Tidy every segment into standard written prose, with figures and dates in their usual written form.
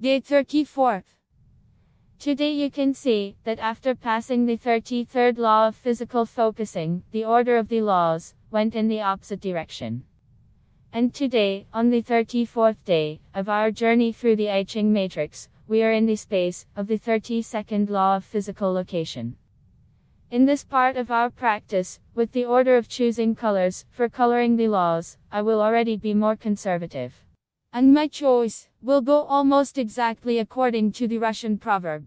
Day 34. Today you can see that after passing the 33rd law of physical focusing, the order of the laws went in the opposite direction. And today, on the 34th day of our journey through the I Ching matrix, we are in the space of the 32nd law of physical location. In this part of our practice, with the order of choosing colors for coloring the laws, I will already be more conservative. And my choice will go almost exactly according to the Russian proverb.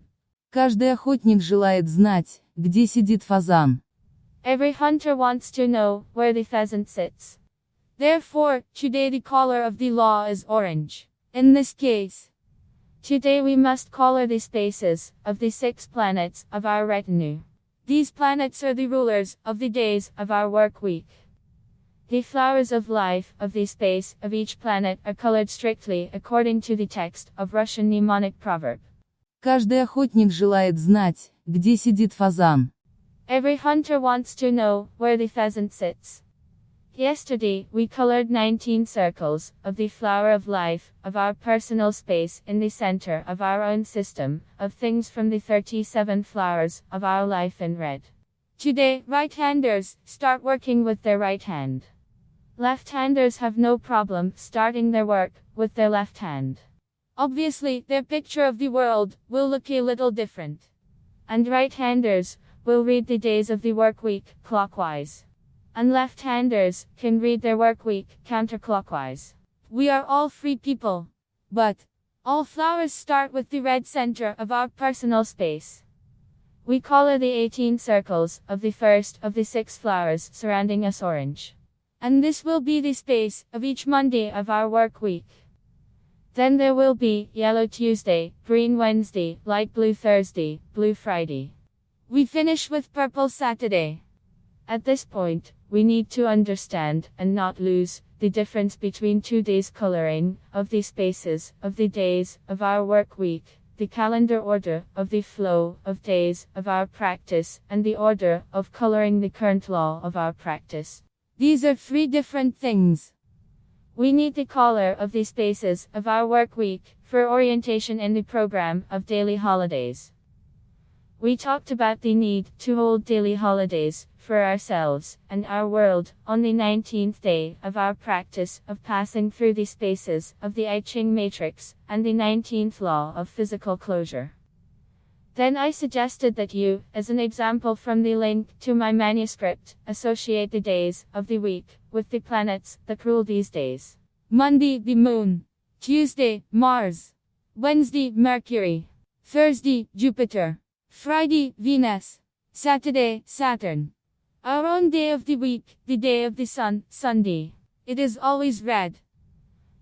Каждый охотник желает знать, где сидит фазан. Every hunter wants to know where the pheasant sits. Therefore, today the color of the law is orange. In this case, today we must color the spaces of the 6 planets of our retinue. These planets are the rulers of the days of our work week. The flowers of life of the space of each planet are colored strictly according to the text of Russian mnemonic proverb. Каждый охотник желает знать, где сидит фазан. Every hunter wants to know where the pheasant sits. Yesterday, we colored 19 circles of the flower of life of our personal space in the center of our own system of things from the 37 flowers of our life in red. Today, right-handers start working with their right hand. Left-handers have no problem starting their work with their left hand. Obviously, their picture of the world will look a little different. And right-handers will read the days of the work week clockwise. And left-handers can read their work week counterclockwise. We are all free people. But all flowers start with the red center of our personal space. We color the 18 circles of the first of the 6 flowers surrounding us orange. And this will be the space of each Monday of our work week. Then there will be yellow Tuesday, green Wednesday, light blue Thursday, blue Friday. We finish with purple Saturday. At this point, we need to understand and not lose the difference between 2 days coloring of the spaces of the days of our work week, the calendar order of the flow of days of our practice, and the order of coloring the current law of our practice. These are 3 different things. We need the color of the spaces of our work week for orientation in the program of daily holidays. We talked about the need to hold daily holidays for ourselves and our world on the 19th day of our practice of passing through the spaces of the I Ching matrix and the 19th law of physical closure. Then I suggested that you, as an example from the link to my manuscript, associate the days of the week with the planets that rule these days. Monday, the Moon. Tuesday, Mars. Wednesday, Mercury. Thursday, Jupiter. Friday, Venus. Saturday, Saturn. Our own day of the week, the day of the sun, Sunday. It is always red.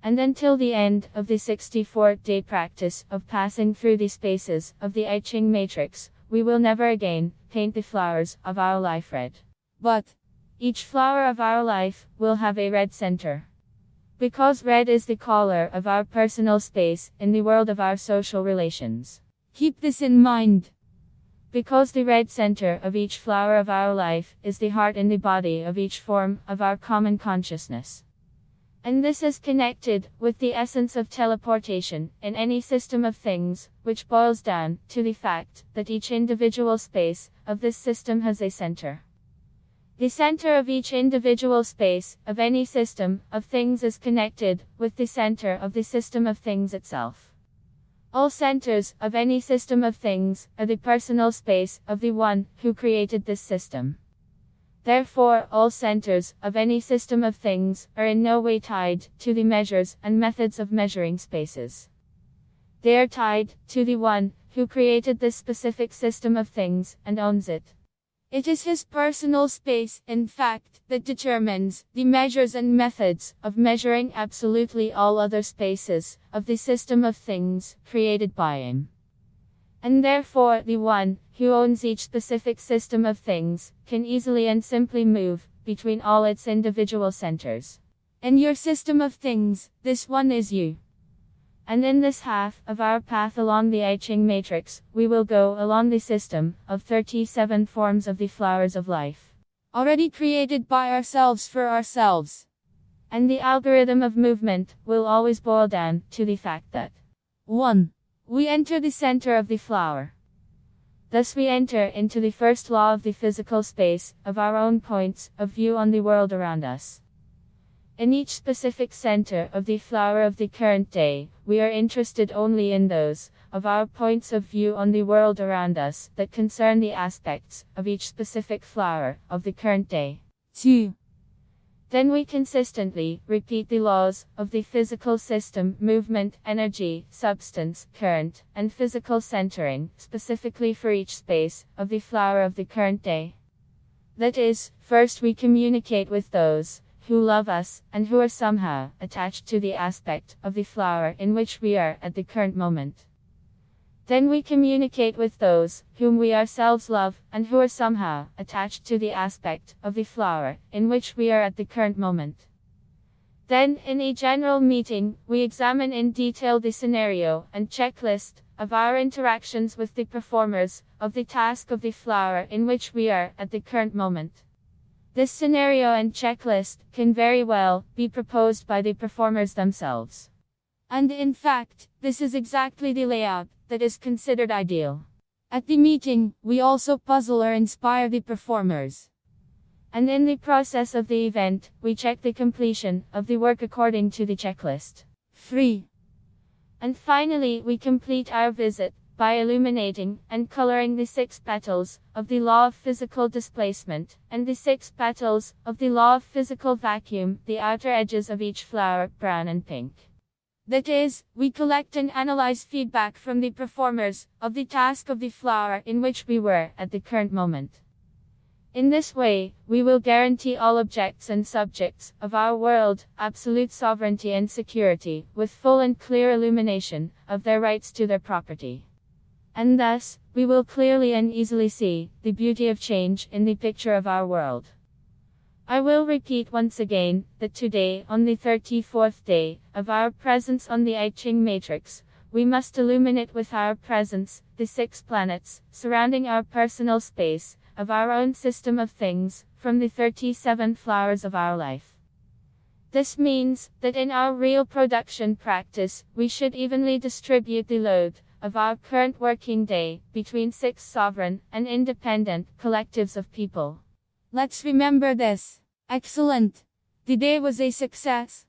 And until the end of the 64-day practice of passing through the spaces of the I Ching matrix, we will never again paint the flowers of our life red. But each flower of our life will have a red center. Because red is the color of our personal space in the world of our social relations. Keep this in mind. Because the red center of each flower of our life is the heart in the body of each form of our common consciousness. And this is connected with the essence of teleportation in any system of things, which boils down to the fact that each individual space of this system has a center. The center of each individual space of any system of things is connected with the center of the system of things itself. All centers of any system of things are the personal space of the one who created this system. Therefore, all centers of any system of things are in no way tied to the measures and methods of measuring spaces. They are tied to the one who created this specific system of things and owns it. It is his personal space, in fact, that determines the measures and methods of measuring absolutely all other spaces of the system of things created by him. And therefore, the one who owns each specific system of things can easily and simply move between all its individual centers. In your system of things, this one is you. And in this half of our path along the I Ching matrix, we will go along the system of 37 forms of the flowers of life, already created by ourselves for ourselves. And the algorithm of movement will always boil down to the fact that 1. we enter the center of the flower. Thus we enter into the first law of the physical space, of our own points of view on the world around us. In each specific center of the flower of the current day, we are interested only in those of our points of view on the world around us that concern the aspects of each specific flower of the current day. 2. Then we consistently repeat the laws of the physical system, movement, energy, substance, current, and physical centering, specifically for each space of the flower of the current day. That is, first we communicate with those who love us, and who are somehow attached to the aspect of the flower in which we are at the current moment. Then we communicate with those whom we ourselves love, and who are somehow attached to the aspect of the flower in which we are at the current moment. Then, in a general meeting, we examine in detail the scenario and checklist of our interactions with the performers of the task of the flower in which we are at the current moment. This scenario and checklist can very well be proposed by the performers themselves. And in fact, this is exactly the layout that is considered ideal. At the meeting, we also puzzle or inspire the performers. And in the process of the event, we check the completion of the work according to the checklist. 3. And finally, we complete our visit by illuminating and coloring the 6 petals of the law of physical displacement, and the 6 petals of the law of physical vacuum, the outer edges of each flower, brown and pink. That is, we collect and analyze feedback from the performers of the task of the flower in which we were at the current moment. In this way, we will guarantee all objects and subjects of our world absolute sovereignty and security, with full and clear illumination of their rights to their property. And thus, we will clearly and easily see the beauty of change in the picture of our world. I will repeat once again that today, on the 34th day of our presence on the I Ching matrix, we must illuminate with our presence the 6 planets surrounding our personal space of our own system of things, from the 37 flowers of our life. This means that in our real production practice, we should evenly distribute the load of our current working day between 6 sovereign and independent collectives of people. Let's remember this. Excellent. The day was a success.